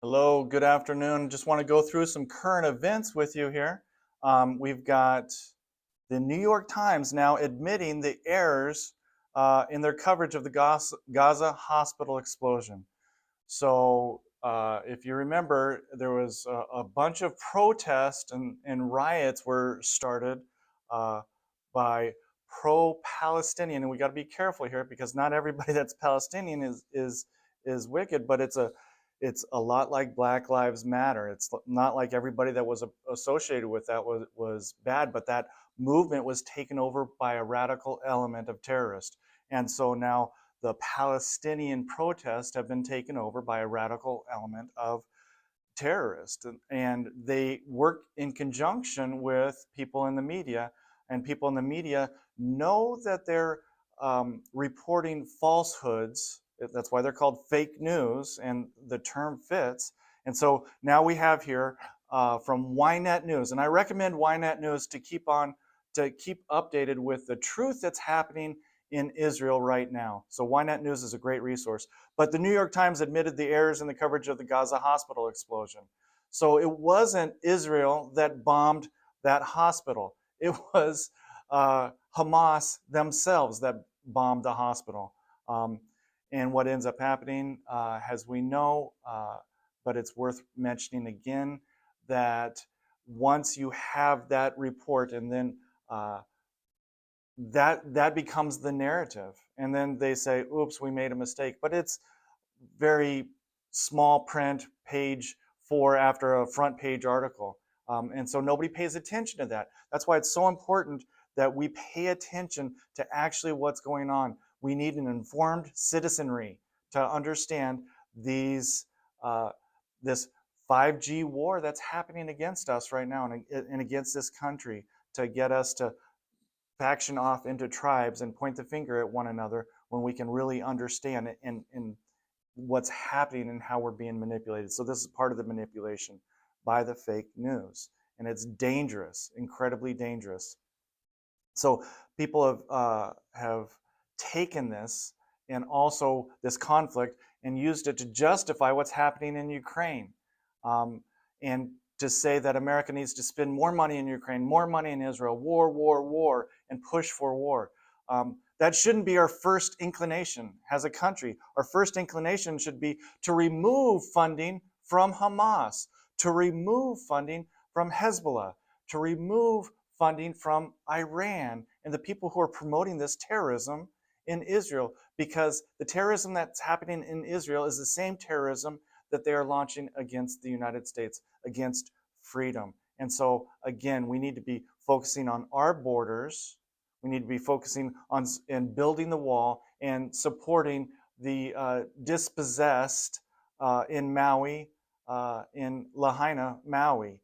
Hello, good afternoon. Just want to go through some current events with you here. We've got the New York Times now admitting the errors in their coverage of the Gaza Hospital explosion. So, if you remember, there was a bunch of protests and riots were started uh, by pro-Palestinian, and we got to be careful here because not everybody that's Palestinian is wicked, but it's a lot like Black Lives Matter. It's not like everybody that was associated with that was bad, but that movement was taken over by a radical element of terrorists, and so now the Palestinian protests have been taken over by a radical element of terrorists. And they work in conjunction with people in the media, and people in the media know that they're reporting falsehoods. That's why they're called fake news, and the term fits. And so now we have here from Ynet News, and I recommend Ynet News to keep updated with the truth that's happening in Israel right now. So Ynet News is a great resource. But the New York Times admitted the errors in the coverage of the Gaza hospital explosion. So it wasn't Israel that bombed that hospital. It was Hamas themselves that bombed the hospital. And what ends up happening, as we know, but it's worth mentioning again, that once you have that report and then that becomes the narrative, and then they say, oops, we made a mistake, but it's very small print, page 4 after a front page article, and so nobody pays attention to that. That's why it's so important that we pay attention to actually what's going on. We need an informed citizenry to understand this 5G war that's happening against us right now and against this country, to get us to faction off into tribes and point the finger at one another when we can really understand it and what's happening and how we're being manipulated. So this is part of the manipulation by the fake news, and it's dangerous, incredibly dangerous. So people have taken this and also this conflict and used it to justify what's happening in Ukraine, and to say that America needs to spend more money in Ukraine, more money in Israel, war, war, war, and push for war. That shouldn't be our first inclination as a country. Our first inclination should be to remove funding from Hamas, to remove funding from Hezbollah, to remove funding from Iran and the people who are promoting this terrorism in Israel, because the terrorism that's happening in Israel is the same terrorism that they are launching against the United States, against freedom. And so, again, we need to be focusing on our borders. We need to be focusing on and building the wall and supporting the dispossessed in Maui, in Lahaina, Maui.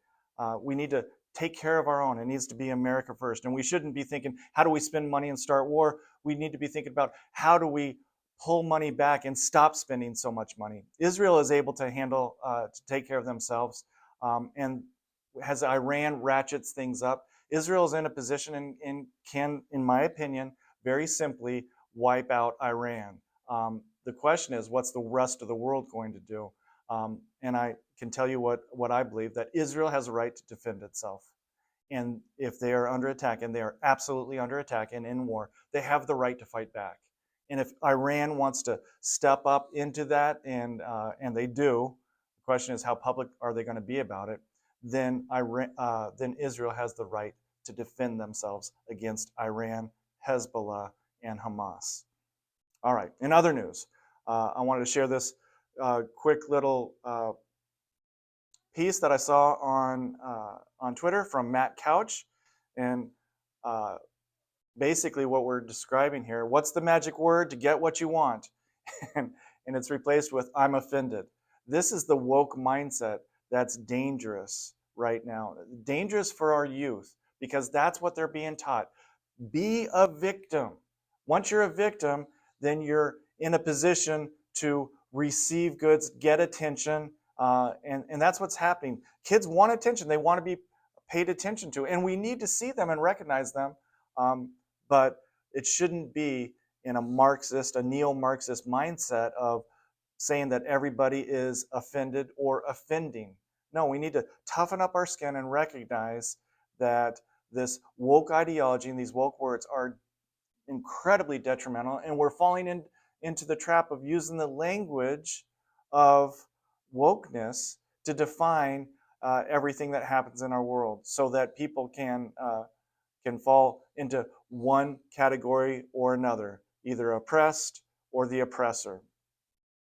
We need to take care of our own. It needs to be America first. And we shouldn't be thinking, how do we spend money and start war? We need to be thinking about, how do we pull money back and stop spending so much money? Israel is able to handle, to take care of themselves. And as Iran ratchets things up, Israel is in a position and can, in my opinion, very simply wipe out Iran. The question is, what's the rest of the world going to do? And I can tell you what I believe, that Israel has a right to defend itself. And if they are under attack, and they are absolutely under attack and in war, they have the right to fight back. And if Iran wants to step up into that, and they do, the question is, how public are they going to be about it? Then Israel has the right to defend themselves against Iran, Hezbollah, and Hamas. All right. In other news, I wanted to share this quick little piece that I saw on Twitter from Matt Couch, and basically what we're describing here, what's the magic word to get what you want? and it's replaced with "I'm offended." This is the woke mindset that's dangerous right now, dangerous for our youth, because that's what they're being taught. Be a victim. Once you're a victim, then you're in a position to receive goods, get attention, and that's what's happening. Kids want attention. They want to be paid attention to, and we need to see them and recognize them, but it shouldn't be in a neo-Marxist mindset of saying that everybody is offended or offending. No, we need to toughen up our skin and recognize that this woke ideology and these woke words are incredibly detrimental, and we're falling into the trap of using the language of wokeness to define everything that happens in our world, so that people can fall into one category or another, either oppressed or the oppressor.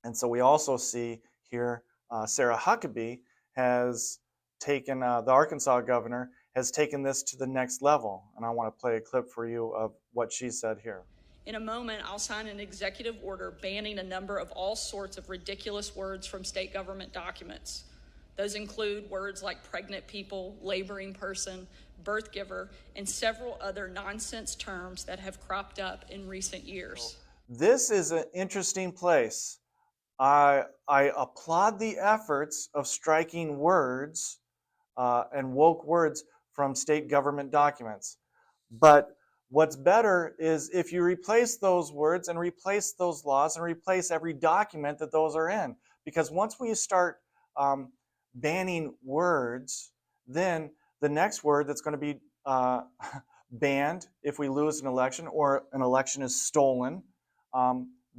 And so we also see here Sarah Huckabee has taken, the Arkansas governor, has taken this to the next level. And I want to play a clip for you of what she said here. In a moment, I'll sign an executive order banning a number of all sorts of ridiculous words from state government documents. Those include words like pregnant people, laboring person, birth giver, and several other nonsense terms that have cropped up in recent years. This is an interesting place. I applaud the efforts of striking words and woke words from state government documents. But what's better is if you replace those words and replace those laws and replace every document that those are in. Because once we start banning words, then the next word that's going to be banned if we lose an election or an election is stolen,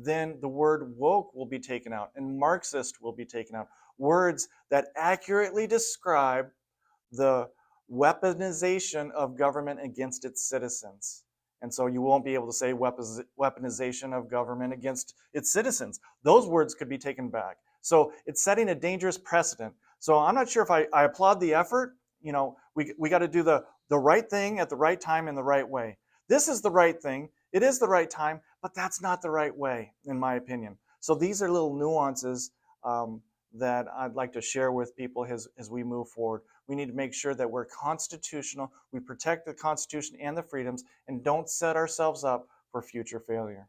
then the word woke will be taken out and Marxist will be taken out. Words that accurately describe the weaponization of government against its citizens. And so you won't be able to say weaponization of government against its citizens. Those words could be taken back. So it's setting a dangerous precedent. So I'm not sure if I applaud the effort. You know, we got to do the right thing at the right time in the right way. This is the right thing. It is the right time, but that's not the right way, in my opinion. So these are little nuances that I'd like to share with people as we move forward. We need to make sure that we're constitutional, we protect the Constitution and the freedoms, and don't set ourselves up for future failure.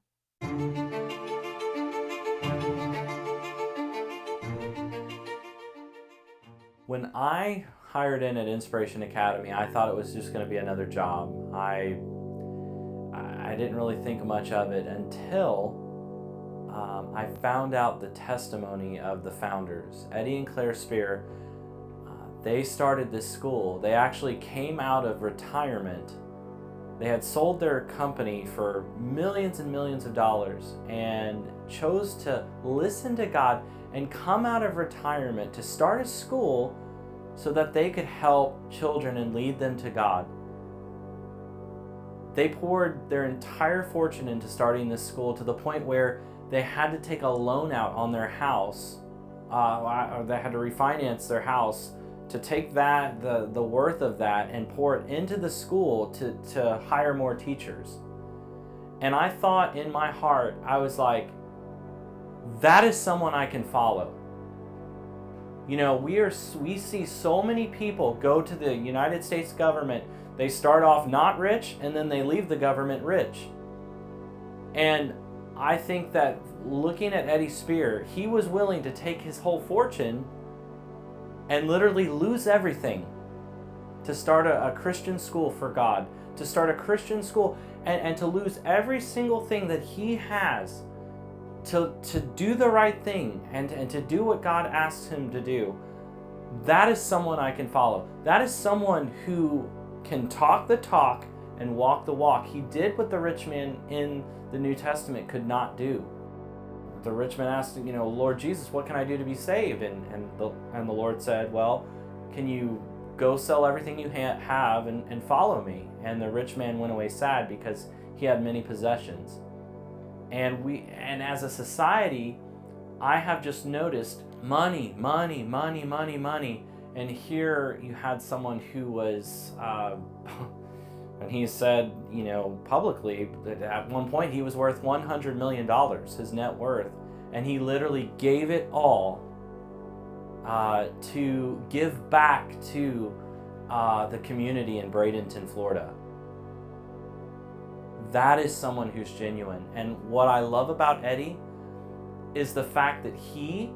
When I hired in at Inspiration Academy, I thought it was just going to be another job. I didn't really think much of it until I found out the testimony of the founders. Eddie and Claire Spear, they started this school. They actually came out of retirement. They had sold their company for millions and millions of dollars and chose to listen to God and come out of retirement to start a school so that they could help children and lead them to God. They poured their entire fortune into starting this school to the point where they had to take a loan out on their house, or they had to refinance their house to take that, the worth of that, and pour it into the school to hire more teachers. And I thought in my heart, I was like, that is someone I can follow. You know, we see so many people go to the United States government. They start off not rich, and then they leave the government rich. And I think that looking at Eddie Spear, he was willing to take his whole fortune and literally lose everything to start a Christian school for God, to start a Christian school and to lose every single thing that he has to do the right thing and to do what God asks him to do. That is someone I can follow. That is someone who can talk the talk and walk the walk. He did what the rich man in the New Testament could not do. The rich man asked, you know, Lord Jesus, what can I do to be saved? And the Lord said, well, can you go sell everything you have and follow me? And the rich man went away sad because he had many possessions. And as a society, I have just noticed money. And here you had someone who was, and he said, you know, publicly that at one point he was worth $100 million, his net worth, and he literally gave it all to give back to the community in Bradenton, Florida. That is someone who's genuine. And what I love about Eddie is the fact that he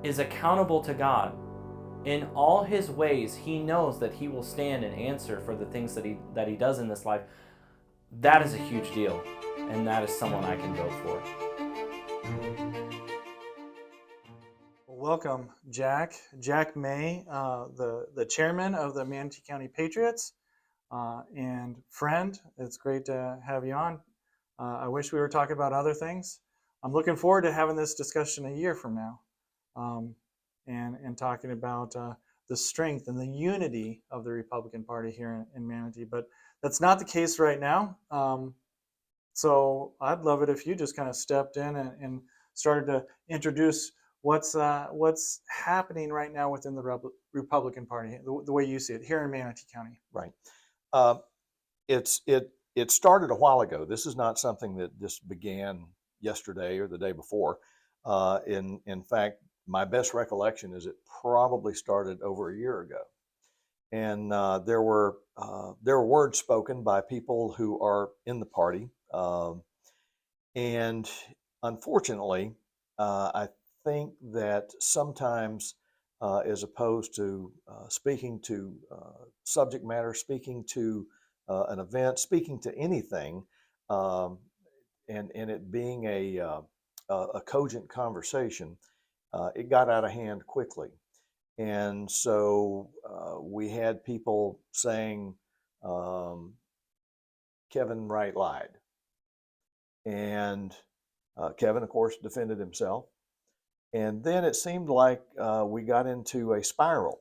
is accountable to God. In all his ways, he knows that he will stand and answer for the things that he does in this life. That is a huge deal, and that is someone I can vote for. welcome Jack May, the chairman of the Manatee County Patriots, and friend. It's great to have you on. I wish we were talking about other things. I'm looking forward to having this discussion a year from now, and talking about the strength and the unity of the Republican Party here in Manatee. But that's not the case right now. So I'd love it if you just kind of stepped in and started to introduce what's happening right now within the Republican Party, the way you see it here in Manatee County. Right. Uh, it started a while ago. This is not something that just began yesterday or the day before. In fact, my best recollection is it probably started over a year ago. And there were words spoken by people who are in the party, and unfortunately, I think that sometimes, as opposed to speaking to subject matter, speaking to an event, speaking to anything, um, and it being a cogent conversation, it got out of hand quickly. And so we had people saying Kevin Wright lied. And Kevin, of course, defended himself. And then it seemed like we got into a spiral.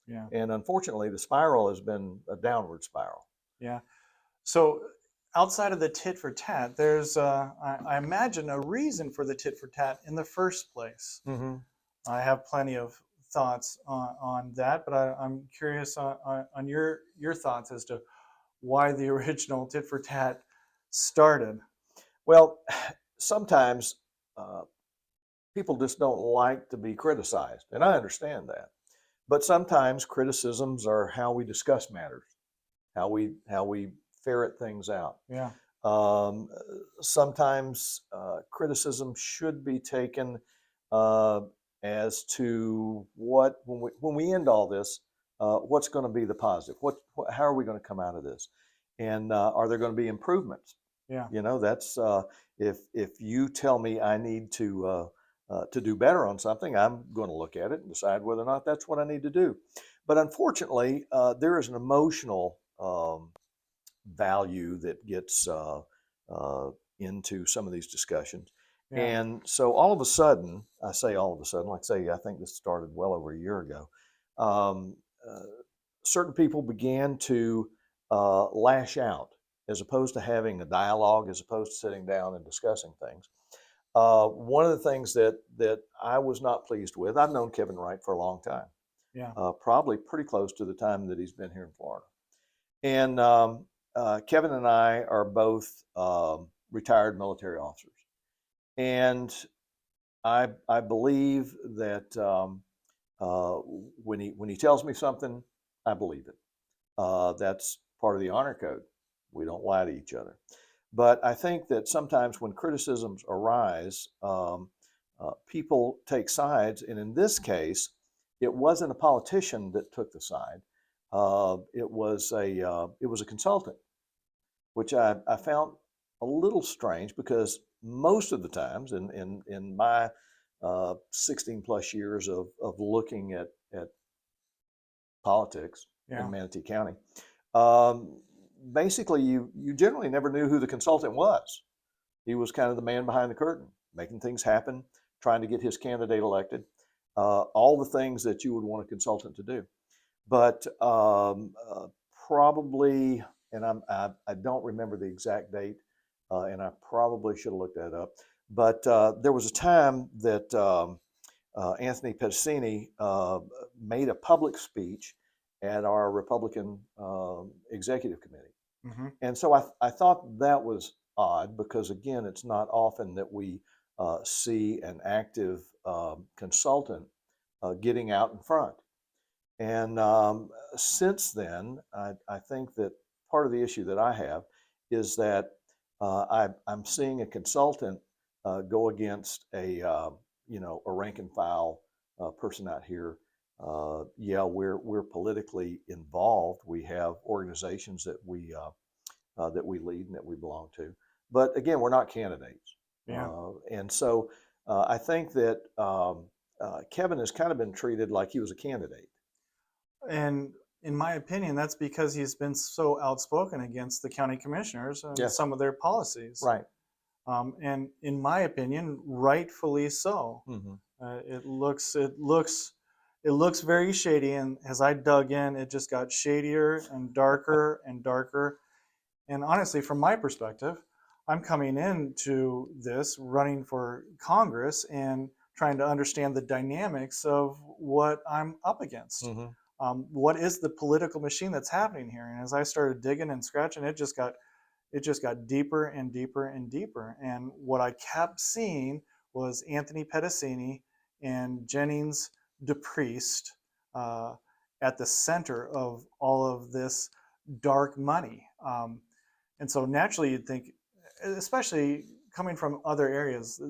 Yeah. And unfortunately, the spiral has been a downward spiral. Yeah. So outside of the tit for tat, there's, I imagine, a reason for the tit for tat in the first place. Mm-hmm. I have plenty of thoughts on that, but I'm curious on your thoughts as to why the original tit for tat started. Well, sometimes people just don't like to be criticized, and I understand that. But sometimes criticisms are how we discuss matters, how we ferret things out. Yeah. Sometimes criticism should be taken as to when we end all this, what's going to be the positive? How are we going to come out of this? And are there going to be improvements? Yeah. You know, that's if you tell me I need to do better on something, I'm going to look at it and decide whether or not that's what I need to do. But unfortunately, there is an emotional value that gets into some of these discussions. Yeah. And so all of a sudden, I say all of a sudden, like say, I think this started well over a year ago, um, certain people began to lash out as opposed to having a dialogue, as opposed to sitting down and discussing things. One of the things that I was not pleased with, I've known Kevin Wright for a long time, Yeah. probably pretty close to the time that he's been here in Florida. And Kevin and I are both retired military officers. And I believe that when he tells me something, I believe it. That's part of the honor code. We don't lie to each other. But I think that sometimes when criticisms arise, people take sides. And in this case, it wasn't a politician that took the side. It was a consultant, which I found a little strange because most of the times in my 16 plus years of looking at politics Yeah. in Manatee County, basically you generally never knew who the consultant was. He was kind of the man behind the curtain, making things happen, trying to get his candidate elected, all the things that you would want a consultant to do. But probably, and I don't remember the exact date, and I probably should have looked that up. But there was a time that Anthony Pedicini made a public speech at our Republican executive committee. Mm-hmm. And so I thought that was odd because, again, it's not often that we see an active consultant getting out in front. And since then, I think that part of the issue that I have is that I'm seeing a consultant go against a rank and file person out here. Yeah, we're politically involved. We have organizations that we lead and that we belong to. But again, we're not candidates. Yeah. And so I think that Kevin has kind of been treated like he was a candidate. And in my opinion, that's because he's been so outspoken against the county commissioners and Yes. some of their policies. Right. And in my opinion, rightfully so. Mm-hmm. It looks very shady, and as I dug in, it just got shadier and darker and darker. And honestly, from my perspective, I'm coming into this running for Congress and trying to understand the dynamics of what I'm up against. Mm-hmm. What is the political machine that's happening here? And as I started digging and scratching, it just got deeper and deeper and deeper. And what I kept seeing was Anthony Pedicini and Jennings DePriest at the center of all of this dark money. And so naturally, you'd think, especially coming from other areas,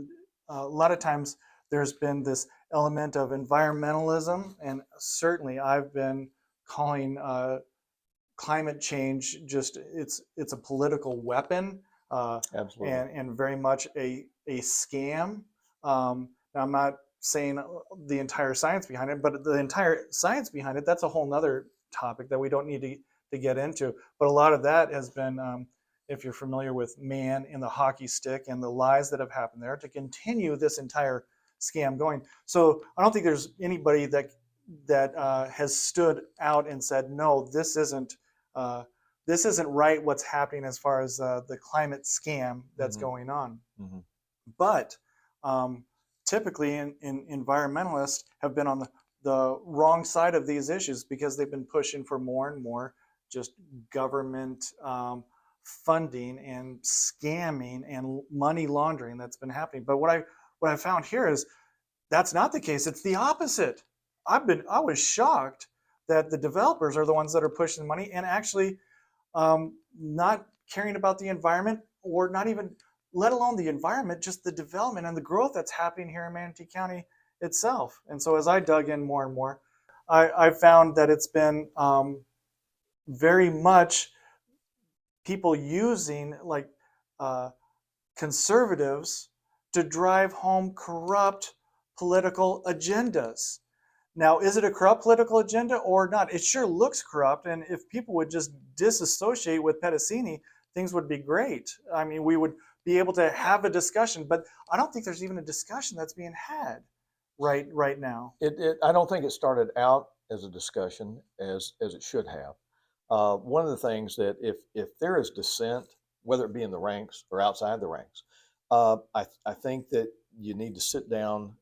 a lot of times there's been this element of environmentalism, and certainly I've been calling climate change just it's a political weapon, Absolutely. and very much a scam. Now I'm not saying the entire science behind it, but the entire science behind it, that's a whole nother topic that we don't need to get into. But a lot of that has been, if you're familiar with man in the hockey stick and the lies that have happened there to continue this entire scam going. So I don't think there's anybody that has stood out and said, no, this isn't right what's happening as far as the climate scam that's Mm-hmm. going on. Mm-hmm. But typically environmentalists have been on the wrong side of these issues because they've been pushing for more and more just government funding and scamming and money laundering that's been happening. But what I found here is that's not the case. It's the opposite. I was shocked that the developers are the ones that are pushing the money and actually not caring about the environment, or not even, let alone the environment, just the development and the growth that's happening here in Manatee County itself. And so as I dug in more and more, I found that it's been very much people using like conservatives to drive home corrupt political agendas. Now, is it a corrupt political agenda or not? It sure looks corrupt. And if people would just disassociate with Pedicini, things would be great. I mean, we would be able to have a discussion, but I don't think there's even a discussion that's being had right now. I don't think it started out as a discussion as it should have. One of the things that if there is dissent, whether it be in the ranks or outside the ranks, I think that you need to sit down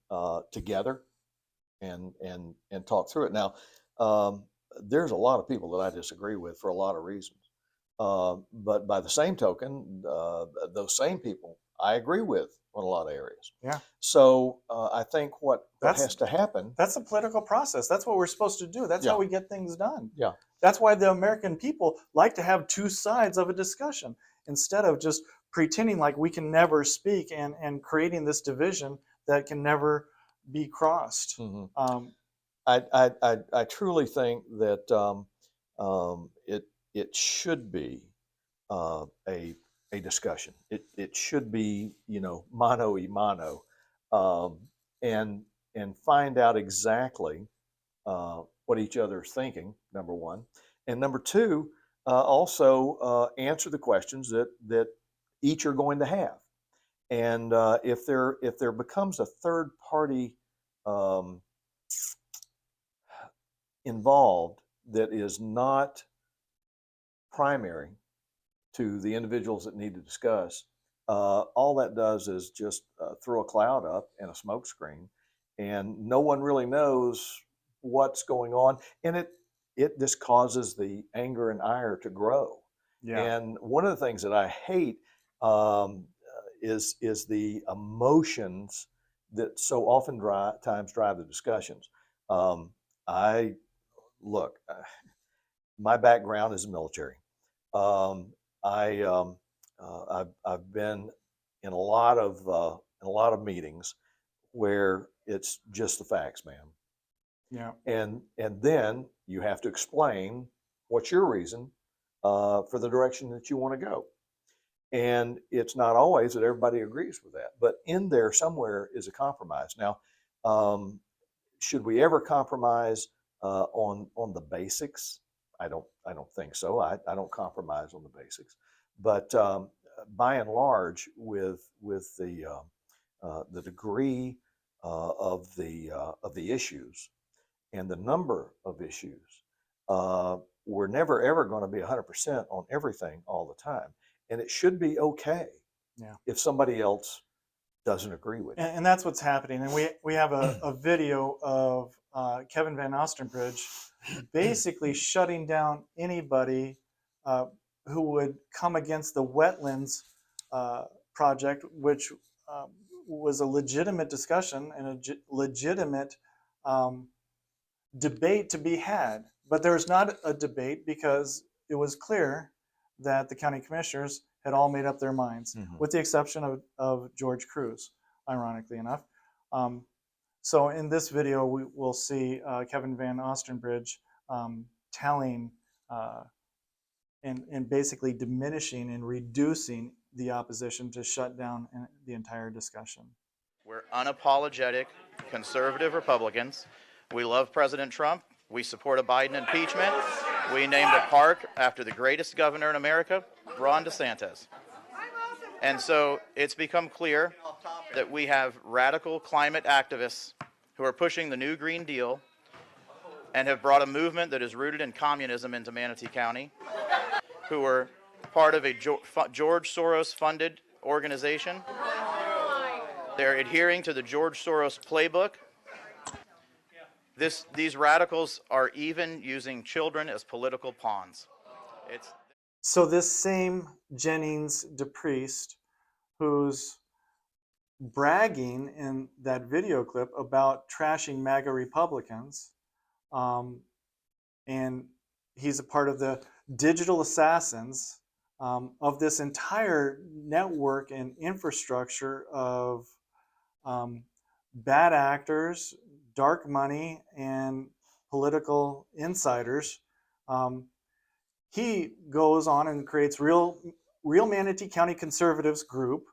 together and talk through it. Now, there's a lot of people that I disagree with for a lot of reasons, but by the same token, those same people I agree with on a lot of areas. Yeah. So I think what has to happen. That's a political process. That's what we're supposed to do. That's Yeah. how we get things done. Yeah. That's why the American people like to have two sides of a discussion instead of just pretending like we can never speak and creating this division that can never be crossed. Mm-hmm. I truly think that it should be a discussion. It should be, mano y mano, and find out exactly what each other is thinking. Number one, and number two, also answer the questions that each are going to have. And if there becomes a third party involved that is not primary to the individuals that need to discuss, all that does is just throw a cloud up and a smoke screen, and no one really knows what's going on, and it just causes the anger and ire to grow. Yeah. And one of the things that I hate is the emotions that so often times drive the discussions. My background is military. I've been in a lot of meetings where it's just the facts, man. Yeah. And then you have to explain what's your reason for the direction that you want to go. And it's not always that everybody agrees with that, but in there somewhere is a compromise. Now, should we ever compromise on the basics? I don't think so. I don't compromise on the basics, but by and large, with the degree of the issues and the number of issues, we're never ever going to be 100% on everything all the time, and it should be okay if somebody else doesn't agree with you. And that's what's happening. And we have a video of Kevin Van Ostenbridge basically shutting down anybody who would come against the wetlands project, which was a legitimate discussion and a legitimate debate to be had. But there was not a debate because it was clear that the county commissioners had all made up their minds, with the exception of George Cruz, ironically enough. So in this video, we will see Kevin Van Ostenbridge telling and basically diminishing and reducing the opposition to shut down the entire discussion. We're unapologetic conservative Republicans. We love President Trump. We support a Biden impeachment. We named a park after the greatest governor in America, Ron DeSantis. And so it's become clear that we have radical climate activists who are pushing the new Green Deal and have brought a movement that is rooted in communism into Manatee County, who are part of a George Soros-funded organization. They're adhering to the George Soros playbook. These radicals are even using children as political pawns. So this same Jennings DePriest, who's bragging in that video clip about trashing MAGA Republicans, and he's a part of the digital assassins of this entire network and infrastructure of bad actors, dark money, and political insiders. He goes on and creates Real Manatee County Conservatives group,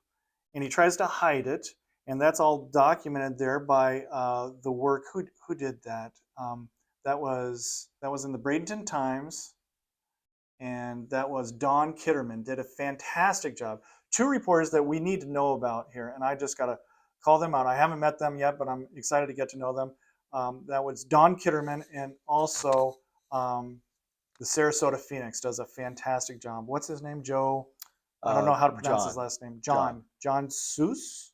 and he tries to hide it, and that's all documented there by the work. Who did that? That was in the Bradenton Times, and that was Don Kitterman. Did a fantastic job. Two reporters that we need to know about here, and I just got to call them out. I haven't met them yet, but I'm excited to get to know them. That was Don Kitterman, and also the Sarasota Phoenix does a fantastic job. What's his name? Joe? I don't know how to pronounce his last name. John Seuss?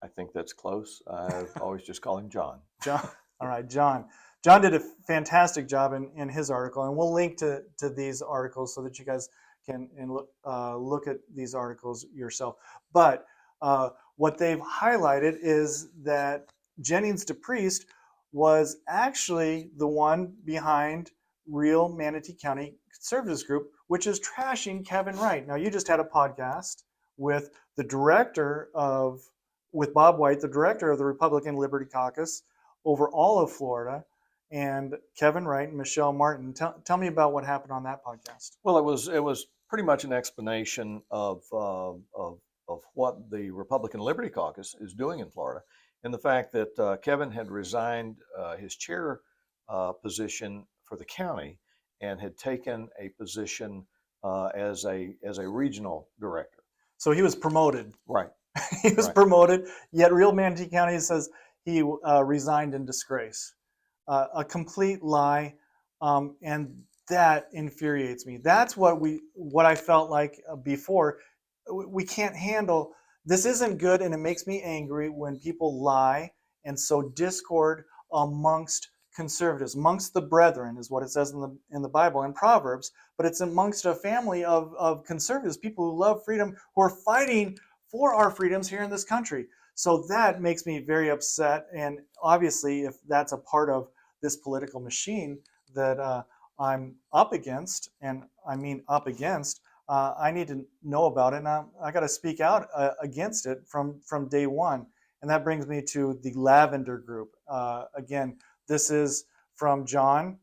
I think that's close. I always just call him John. John. All right, John. John did a fantastic job in his article, and we'll link to these articles so that you guys can look at these articles yourself. But what they've highlighted is that Jennings DePriest was actually the one behind Real Manatee County Conservatives Group, which is trashing Kevin Wright. Now, you just had a podcast with with Bob White, the director of the Republican Liberty Caucus over all of Florida, and Kevin Wright and Michelle Martin. Tell me about what happened on that podcast. Well, it was pretty much an explanation of what the Republican Liberty Caucus is doing in Florida, and the fact that Kevin had resigned his chair position for the county and had taken a position as a regional director. So he was promoted. Right. He was promoted, yet Real Manatee County says he resigned in disgrace. A complete lie, and that infuriates me. That's what I felt like before. We can't handle this. Isn't good, and it makes me angry when people lie and sow discord amongst conservatives, amongst the brethren, is what it says in the Bible in Proverbs. But it's amongst a family of conservatives, people who love freedom, who are fighting for our freedoms here in this country. So that makes me very upset. And obviously, if that's a part of this political machine that I'm up against, and I mean up against, I need to know about it. And I got to speak out against it from day one. And that brings me to the Lavender Group. Again, this is from John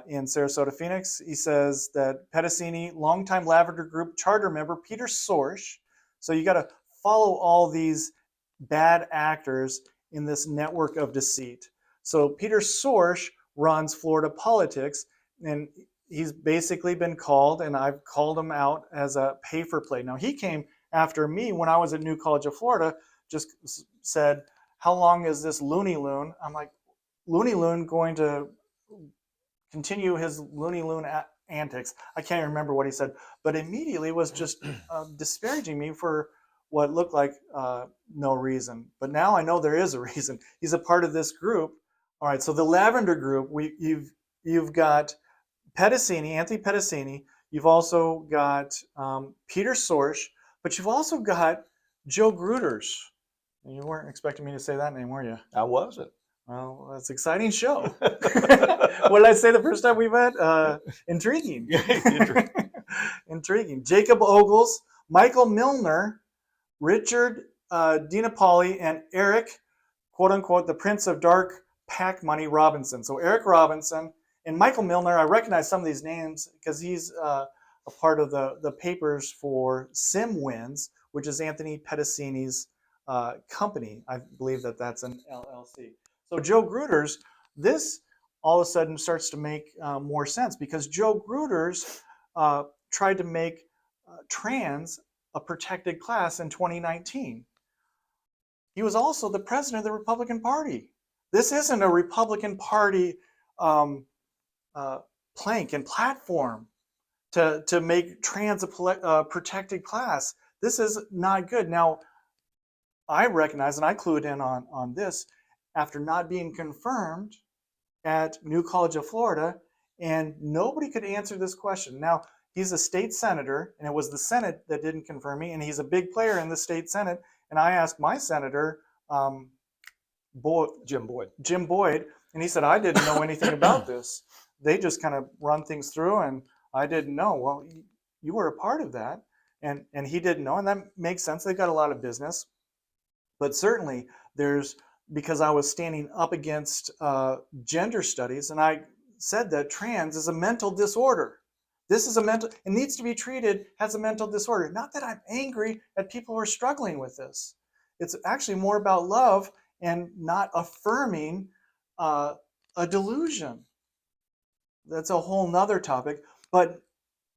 in Sarasota, Phoenix. He says that Pedicini, longtime Lavender Group charter member Peter Sorsh. So you got to follow all these bad actors in this network of deceit. So Peter Sorsch runs Florida politics, and he's basically been called, and I've called him out as a pay for play. Now, he came after me when I was at New College of Florida, just said, how long is this Looney Loon? I'm like, Looney Loon going to continue his Looney Loon antics? I can't remember what he said, but immediately was just disparaging me for what looked like no reason. But now I know there is a reason. He's a part of this group. All right, so the Lavender Group, you've got Pedicini, Anthony Pedicini. You've also got Peter Sorsch, but you've also got Joe Gruters. You weren't expecting me to say that name, were you? I wasn't. Well, that's an exciting show. What did I say the first time we met? Intriguing. Intriguing. Jacob Ogles, Michael Milner, Richard DiNapoli, and Eric, quote unquote, the Prince of Dark Pack Money Robinson. So Eric Robinson and Michael Milner, I recognize some of these names because he's a part of the papers for SimWins, which is Anthony Pedicini's company. I believe that's an LLC. So Joe Gruters, this all of a sudden starts to make more sense because Joe Gruters tried to make trans a protected class in 2019. He was also the president of the Republican Party. This isn't a Republican Party plank and platform to make trans a protected class. This is not good. Now, I recognize, and I clued in on this, after not being confirmed at New College of Florida, and nobody could answer this question. Now, he's a state senator, and it was the Senate that didn't confirm me, and he's a big player in the state Senate. And I asked my senator, Jim Boyd, and he said, I didn't know anything about this. They just kind of run things through, and I didn't know. Well, you were a part of that, and he didn't know, and that makes sense. They've got a lot of business. But certainly, because I was standing up against gender studies, and I said that trans is a mental disorder. This is it needs to be treated as a mental disorder. Not that I'm angry at people who are struggling with this. It's actually more about love and not affirming a delusion. That's a whole nother topic, but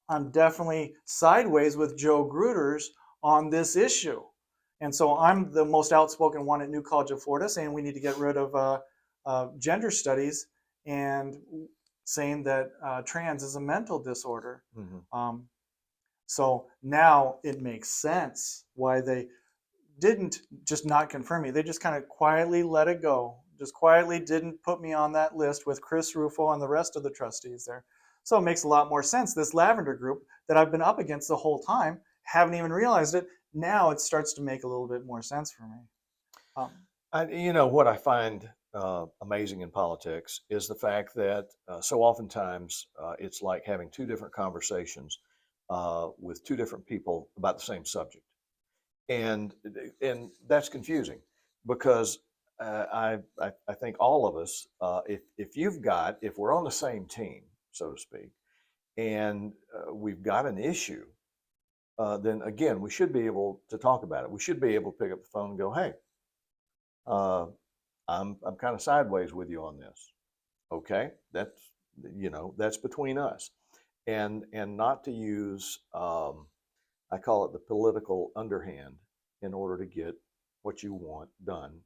I'm definitely sideways with Joe Gruters on this issue. And so I'm the most outspoken one at New College of Florida saying we need to get rid of gender studies and saying that trans is a mental disorder. Mm-hmm. So now it makes sense why they didn't just not confirm me. They just kind of quietly let it go. Just quietly didn't put me on that list with Chris Rufo and the rest of the trustees there. So it makes a lot more sense. This Lavender Group that I've been up against the whole time, haven't even realized it. Now it starts to make a little bit more sense for me. What I find amazing in politics is the fact that so oftentimes it's like having two different conversations with two different people about the same subject, and that's confusing because I think all of us, if we're on the same team, so to speak, and we've got an issue, then again we should be able to talk about it. We should be able to pick up the phone and go, "Hey, I'm kind of sideways with you on this." Okay, that's between us, and not to use I call it the political underhand in order to get what you want done,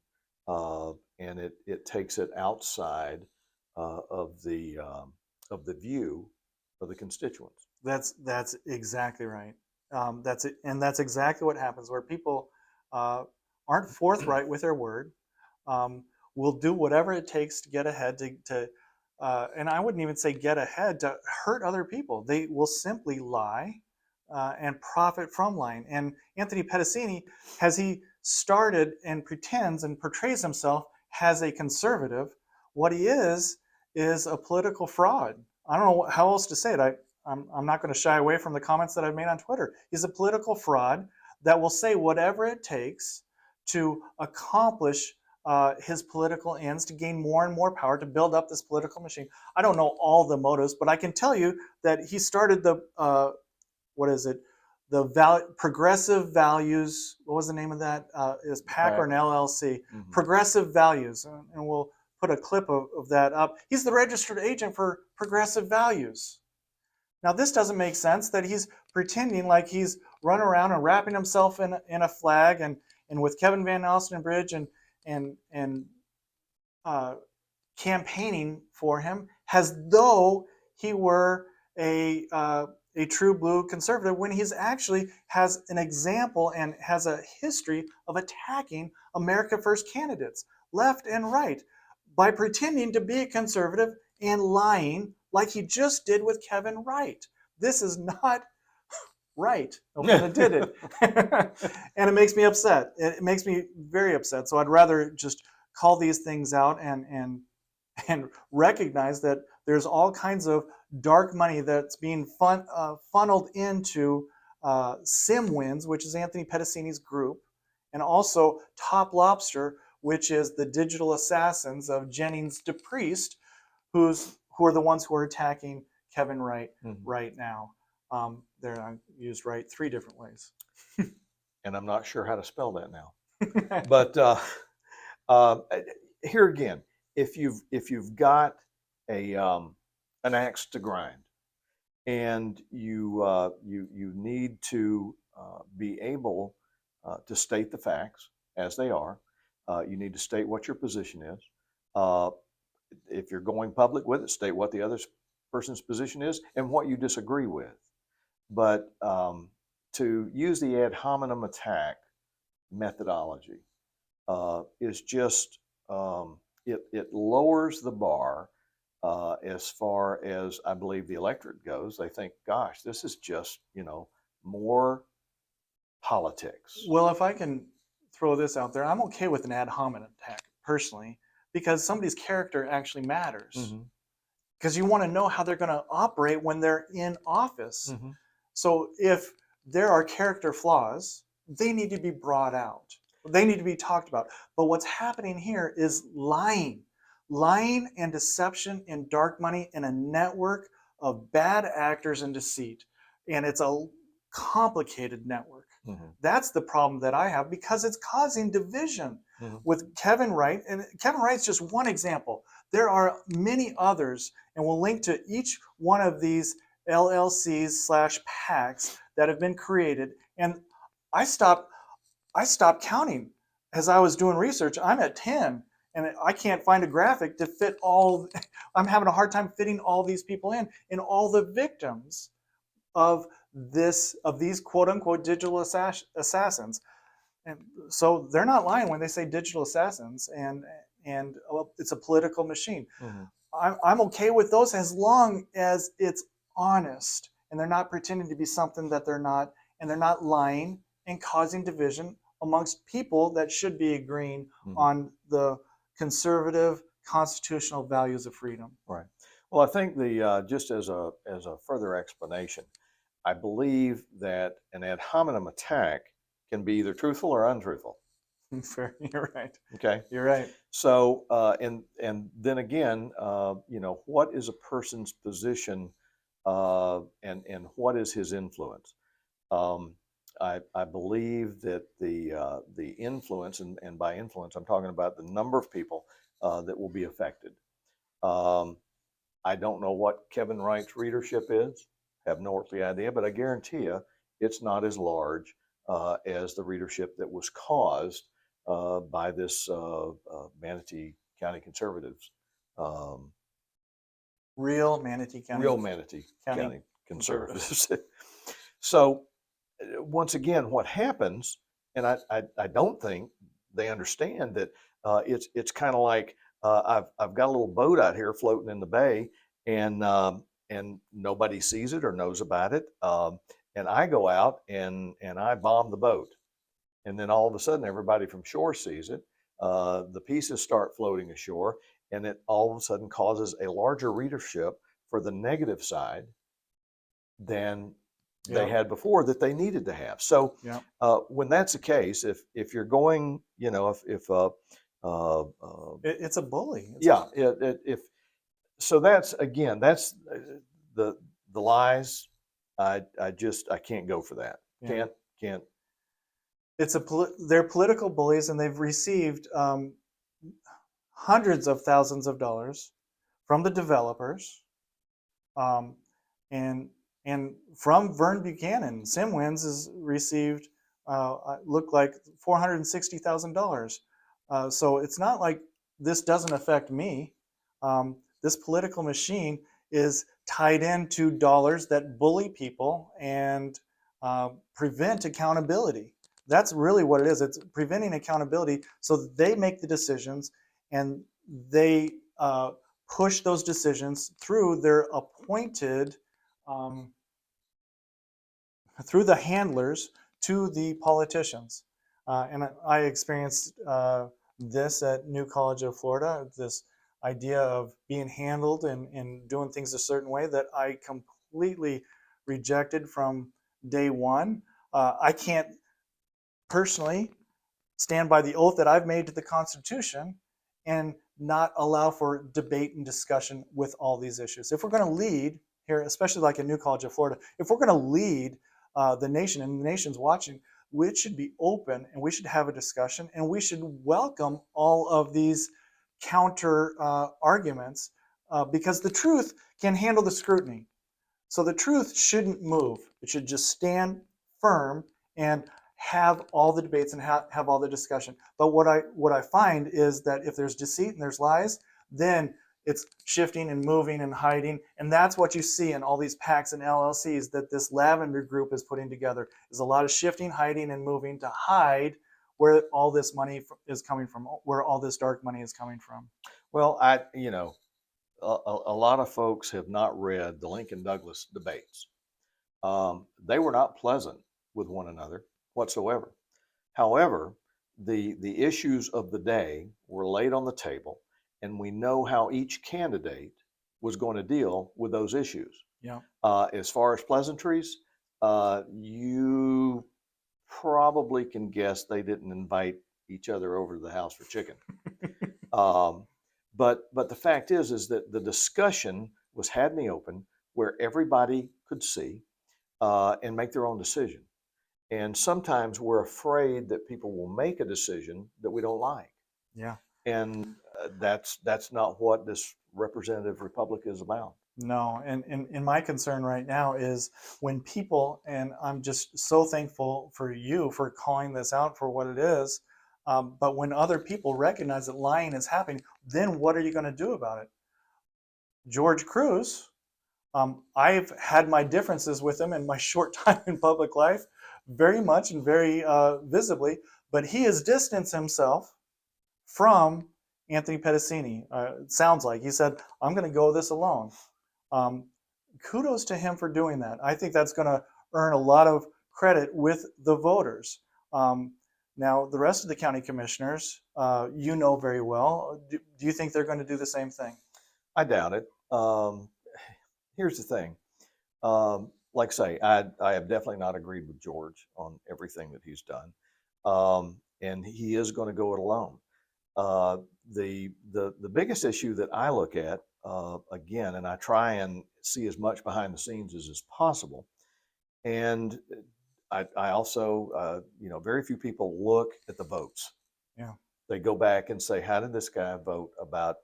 and it takes it outside of the view of the constituents. That's exactly right. That's exactly what happens where people aren't forthright with their word. Will do whatever it takes to get ahead and I wouldn't even say get ahead, to hurt other people. They will simply lie and profit from lying. And Anthony Pedicini, has he started and pretends and portrays himself as a conservative, what he is a political fraud. I don't know how else to say it. I'm not going to shy away from the comments that I've made on Twitter. He's a political fraud that will say whatever it takes to accomplish his political ends, to gain more and more power, to build up this political machine. I don't know all the motives, but I can tell you that he started the Progressive Values. What was the name of that? Is PAC or an LLC? Mm-hmm. Progressive Values, and we'll put a clip of that up. He's the registered agent for Progressive Values. Now, this doesn't make sense that he's pretending like he's running around and wrapping himself in a flag and with Kevin Van Alstenbridge and campaigning for him as though he were a true blue conservative, when he's actually has an example and has a history of attacking America First candidates, left and right, by pretending to be a conservative and lying like he just did with Kevin Wright. This is not right. No pun intended. And it makes me upset. It makes me very upset. So I'd rather just call these things out and recognize that there's all kinds of dark money that's being funneled into SimWins, which is Anthony Pedicini's group, and also Top Lobster, which is the digital assassins of Jennings DePriest, who are the ones who are attacking Kevin Wright right now. They're used Wright 3 different ways. And I'm not sure how to spell that now. But here again, if you've got an axe to grind, and you need to be able to state the facts as they are. You need to state what your position is. If you're going public with it, state what the other person's position is and what you disagree with. But to use the ad hominem attack methodology is just, it lowers the bar as far as I believe the electorate goes. They think, gosh, this is just, more politics. Well, if I can throw this out there, I'm okay with an ad hominem attack personally, because somebody's character actually matters. Because you want to know how they're going to operate when they're in office. So if there are character flaws, they need to be brought out. They need to be talked about. But what's happening here is lying and deception and dark money in a network of bad actors and deceit. And it's a complicated network. That's the problem that I have, because it's causing division with Kevin Wright. And Kevin Wright's just one example. There are many others, and we'll link to each one of these LLCs/PACs that have been created. And I stopped counting as I was doing research. I'm at 10, and I can't find a graphic to fit all. I'm having a hard time fitting all these people in, and all the victims of these quote unquote digital assassins. And so they're not lying when they say digital assassins, and it's a political machine. I'm okay with those as long as it's honest and they're not pretending to be something that they're not, and they're not lying and causing division amongst people that should be agreeing on the conservative constitutional values of freedom. Right. Well, I think just as a further explanation, I believe that an ad hominem attack can be either truthful or untruthful. Fair, you're right. Okay, you're right. So, and then again, what is a person's position, and what is his influence? I believe that the influence, and by influence, I'm talking about the number of people that will be affected. I don't know what Kevin Wright's readership is. Have no earthly idea, but I guarantee you it's not as large as the readership that was caused by this Manatee County conservatives. Real Manatee County conservatives. So once again, what happens, and I don't think they understand that it's kind of like I've got a little boat out here floating in the bay, and nobody sees it or knows about it. And I go out and I bomb the boat. And then all of a sudden, everybody from shore sees it. The pieces start floating ashore, and it all of a sudden causes a larger readership for the negative side than they had before that they needed to have. So when that's the case, if you're going, it's a bully. So that's the lies. I can't go for that. Can't. They're political bullies, and they've received hundreds of thousands of dollars from the developers, um, and from Vern Buchanan. Simwins has received looked like $460,000. So it's not like this doesn't affect me. This political machine is tied into dollars that bully people and prevent accountability. That's really what it is. It's preventing accountability so that they make the decisions and they push those decisions through their appointed, through the handlers to the politicians. And I experienced this at New College of Florida, this idea of being handled and doing things a certain way that I completely rejected from day one. I can't personally stand by the oath that I've made to the Constitution and not allow for debate and discussion with all these issues. If we're going to lead here, especially like at New College of Florida, if we're going to lead the nation and the nation's watching, we should be open and we should have a discussion and we should welcome all of these counter arguments because the truth can handle the scrutiny. So the truth shouldn't move. It should just stand firm and have all the debates and have all the discussion. But what I find is that if there's deceit and there's lies, then it's shifting and moving and hiding. And that's what you see in all these PACs and LLCs that this Lavender group is putting together, is a lot of shifting, hiding, and moving to hide where all this money is coming from, where all this dark money is coming from. Well, a lot of folks have not read the Lincoln Douglas debates. They were not pleasant with one another whatsoever. However, the issues of the day were laid on the table, and we know how each candidate was going to deal with those issues. Yeah. As far as pleasantries, you probably can guess they didn't invite each other over to the house for chicken. But the fact is that the discussion was had in the open where everybody could see and make their own decision. And sometimes we're afraid that people will make a decision that we don't like. Yeah. And that's not what this representative republic is about. No, and my concern right now is when people, and I'm just so thankful for you for calling this out for what it is, but when other people recognize that lying is happening, then what are you going to do about it? George Cruz, I've had my differences with him in my short time in public life, very much and very visibly, but he has distanced himself from Anthony Pedicini. It sounds like he said, I'm going to go this alone. Kudos to him for doing that. I think that's going to earn a lot of credit with the voters. Now, the rest of the county commissioners, you know very well. Do you think they're going to do the same thing? I doubt it. Here's the thing. Like I say, I have definitely not agreed with George on everything that he's done. And he is going to go it alone. The biggest issue that I look at, again, and I try and see as much behind the scenes as possible. And I also, very few people look at the votes. Yeah. They go back and say, how did this guy vote about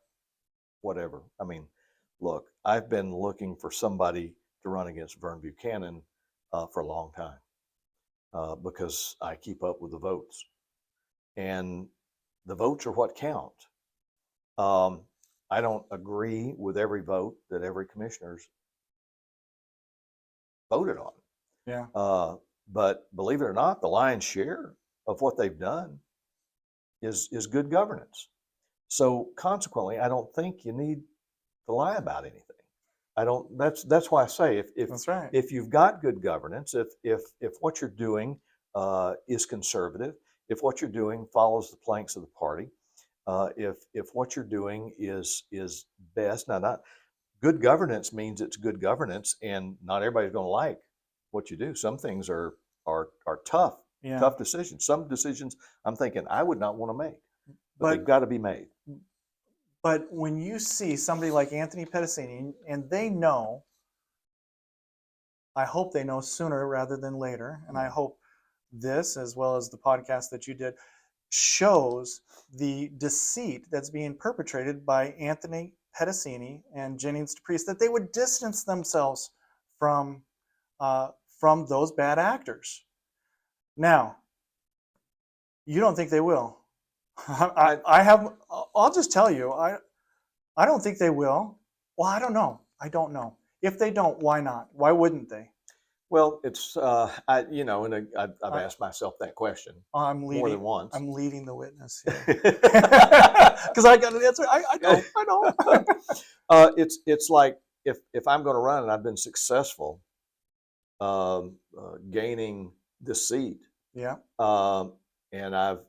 whatever? I mean, look, I've been looking for somebody to run against Vern Buchanan for a long time because I keep up with the votes. And the votes are what count. I don't agree with every vote that every commissioner's voted on. Yeah. But believe it or not, the lion's share of what they've done is good governance. So consequently, I don't think you need to lie about anything. I don't. That's why I say That's right. if you've got good governance, if what you're doing is conservative, if what you're doing follows the planks of the party, if what you're doing is best. Now, not good governance means it's good governance, and not everybody's going to like what you do. Some things are tough, Yeah. tough decisions. Some decisions I'm thinking I would not want to make, but But they've got to be made. But when you see somebody like Anthony Pedicini, and they know, I hope they know sooner rather than later, and I hope this, as well as the podcast that you did, shows the deceit that's being perpetrated by Anthony Pedicini and Jennings DePriest, that they would distance themselves from those bad actors. Now, you don't think they will. I'll just tell you, I don't think they will. Well, I don't know. I don't know. If they don't, why not? Why wouldn't they? Well, it's and I've asked myself that question more than once. I'm leading the witness here because I got an answer. I don't. It's like if I'm going to run and I've been successful gaining deceit, Yeah. and I've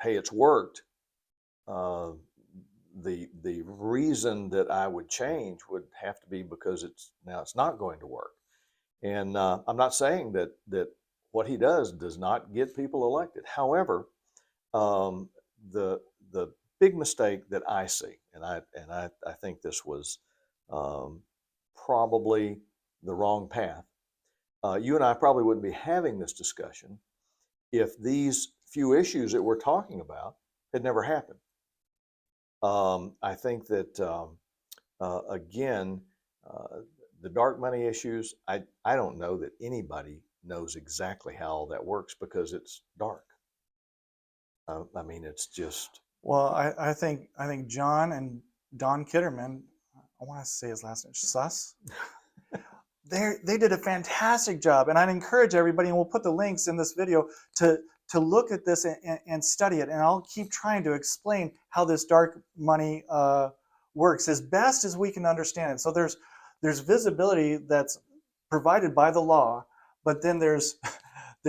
hey, it's worked. The reason that I would change would have to be because it's not going to work. And I'm not saying that what he does not get people elected. However, the big mistake that I see, and I think this was probably the wrong path. You and I probably wouldn't be having this discussion if these few issues that we're talking about had never happened. I think that again. The dark money issues, I don't know that anybody knows exactly how all that works because it's dark. I mean, it's just. Well, I think John and Don Kitterman, I want to say his last name, Suss. They did a fantastic job, and I'd encourage everybody, and we'll put the links in this video to look at this and study it. And I'll keep trying to explain how this dark money works as best as we can understand it. So there's visibility that's provided by the law, but then there's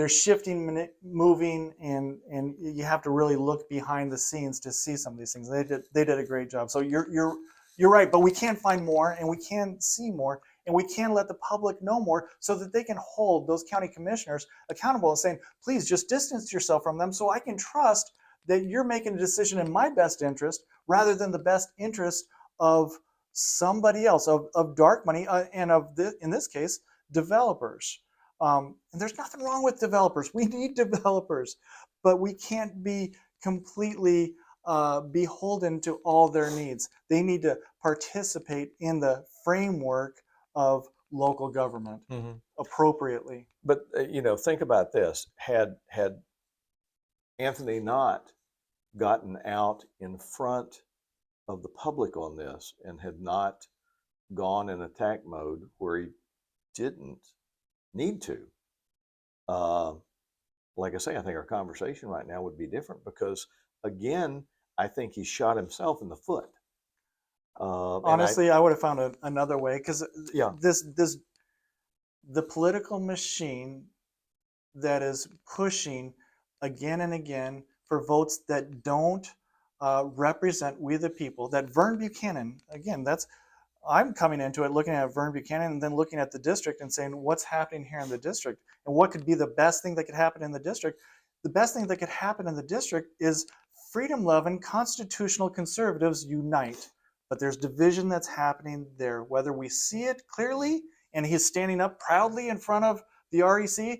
shifting, moving, and you have to really look behind the scenes to see some of these things. They did a great job. So you're right, but we can find more, and we can see more, and we can let the public know more so that they can hold those county commissioners accountable and saying, please just distance yourself from them so I can trust that you're making a decision in my best interest rather than the best interest of somebody else, of dark money, and in this case, developers. And there's nothing wrong with developers. We need developers, but we can't be completely beholden to all their needs. They need to participate in the framework of local government appropriately. But think about this: had Anthony not gotten out in front of the public on this and had not gone in attack mode where he didn't need to, like I say, I think our conversation right now would be different because, again, I think he shot himself in the foot. Honestly, I would have found another way because the political machine that is pushing again and again for votes that don't represent we the people, that Vern Buchanan, again, I'm coming into it looking at Vern Buchanan and then looking at the district and saying, what's happening here in the district and what could be the best thing that could happen in the district? The best thing that could happen in the district is freedom-loving constitutional conservatives unite. But there's division that's happening there, whether we see it clearly and he's standing up proudly in front of the REC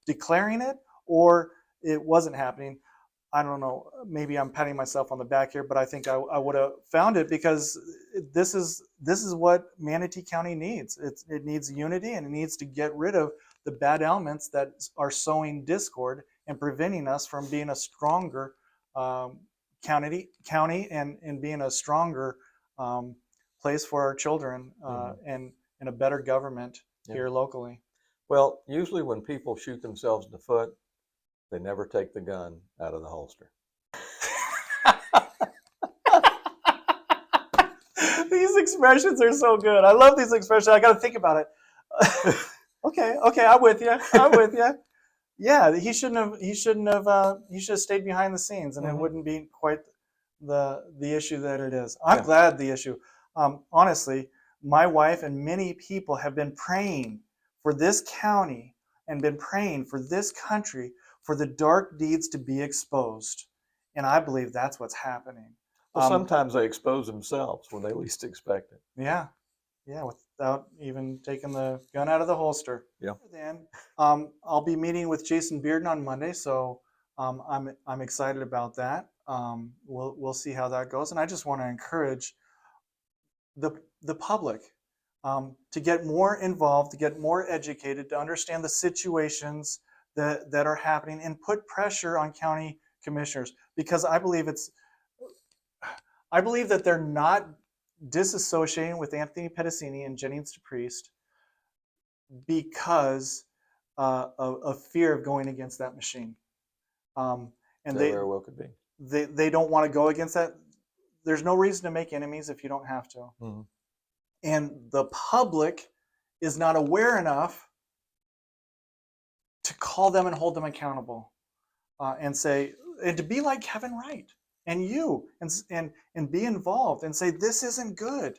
declaring it, or it wasn't happening. I don't know, maybe I'm patting myself on the back here, but I think I would have found it because this is what Manatee County needs. It needs unity, and it needs to get rid of the bad elements that are sowing discord and preventing us from being a stronger county and being a stronger place for our children and a better government here locally. Well, usually when people shoot themselves in the foot, they never take the gun out of the holster. These expressions are so good. I love these expressions. I got to think about it. Okay, I'm with you. Yeah, he should have stayed behind the scenes, and it wouldn't be quite the issue that it is. I'm glad the issue. Honestly, my wife and many people have been praying for this county and been praying for this country for the dark deeds to be exposed. And I believe that's what's happening. Well, sometimes they expose themselves when they least expect it. Yeah, without even taking the gun out of the holster. Yeah. Then I'll be meeting with Jason Bearden on Monday, so I'm excited about that. We'll see how that goes, and I just want to encourage the public to get more involved, to get more educated, to understand the situations that are happening, and put pressure on county commissioners, because I believe that they're not disassociating with Anthony Pedicini and Jennings DePriest because of fear of going against that machine. And That very well could be. they don't want to go against that. There's no reason to make enemies if you don't have to. Mhm. And the public is not aware enough to call them and hold them accountable, and say, and to be like Kevin Wright and you, and be involved and say, this isn't good.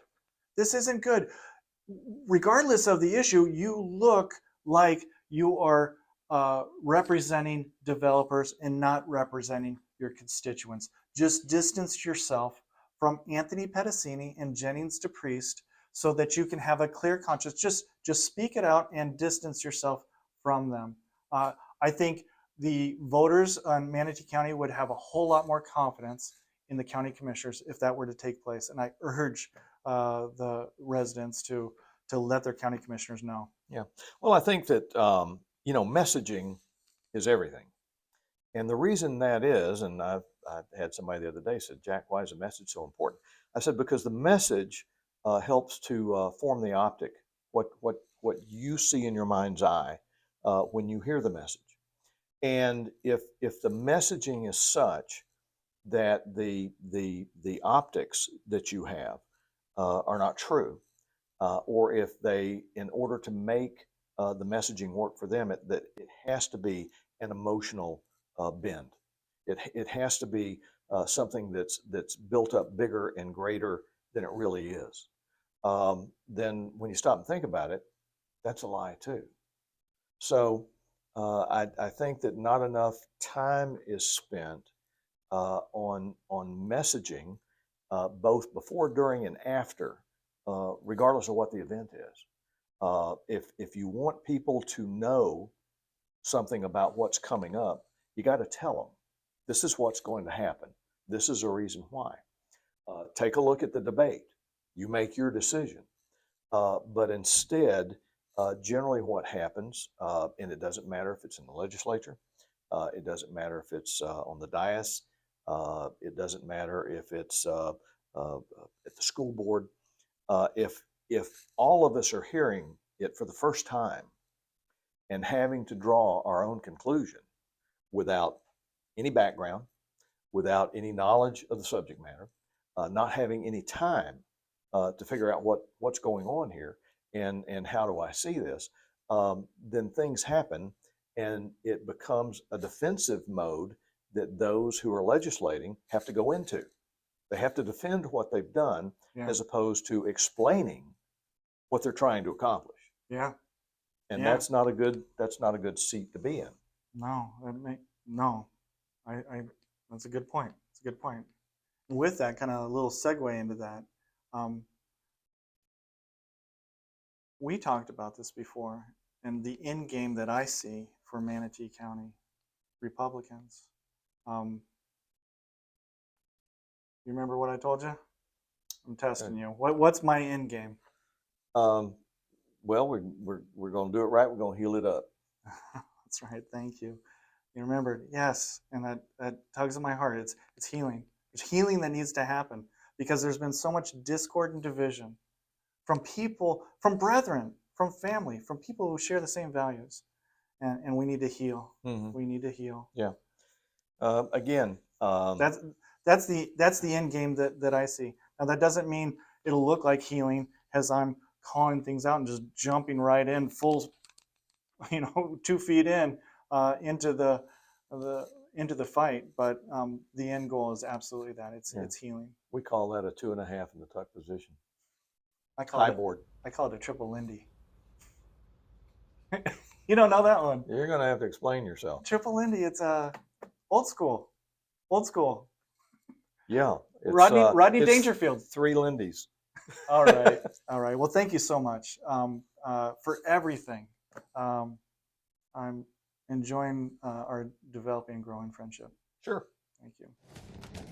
This isn't good. Regardless of the issue, you look like you are representing developers and not representing your constituents. Just distance yourself from Anthony Pedicini and Jennings DePriest so that you can have a clear conscience. Just speak it out and distance yourself from them. I think the voters in Manatee County would have a whole lot more confidence in the county commissioners if that were to take place. And I urge the residents to let their county commissioners know. Yeah. Well, I think that, messaging is everything. And the reason that is, and I had somebody the other day said, Jack, why is the message so important? I said, because the message helps to form the optic, what you see in your mind's eye when you hear the message. And if the messaging is such that the optics that you have are not true, or if they, in order to make the messaging work for them, that it has to be an emotional bend. It has to be something that's built up bigger and greater than it really is. Then when you stop and think about it, that's a lie too. So I think that not enough time is spent on messaging, both before, during, and after, regardless of what the event is. If you want people to know something about what's coming up, you got to tell them, this is what's going to happen. This is a reason why. Take a look at the debate. You make your decision. But instead, generally what happens, and it doesn't matter if it's in the legislature, it doesn't matter if it's on the dais, it doesn't matter if it's at the school board, if all of us are hearing it for the first time and having to draw our own conclusion without any background, without any knowledge of the subject matter, not having any time to figure out what's going on here and how do I see this, then things happen and it becomes a defensive mode that those who are legislating have to go into. They have to defend what they've done, as opposed to explaining what they're trying to accomplish. Yeah. And that's not a good seat to be in. No, that's a good point. It's a good point. With that, kind of a little segue into that, we talked about this before, and the end game that I see for Manatee County Republicans. You remember what I told you? I'm testing you. What's my end game? Well, we're going to do it right. We're going to heal it up. That's right. Thank you. You remembered, yes, and that tugs at my heart. It's healing. There's healing that needs to happen because there's been so much discord and division from people, from brethren, from family, from people who share the same values, and we need to heal. Mm-hmm. We need to heal. Yeah. Again, that's the end game that I see. Now that doesn't mean it'll look like healing as I'm calling things out and just jumping right in full, 2 feet in into the fight. But the end goal is absolutely that. It's healing. We call that a 2.5 in the tuck position. I call it a triple Lindy. You don't know that one. You're going to have to explain yourself. Triple Lindy, it's old school. Yeah. Rodney Dangerfield. 3 Lindys. All right. Well, thank you so much for everything. I'm enjoying our developing and growing friendship. Sure. Thank you.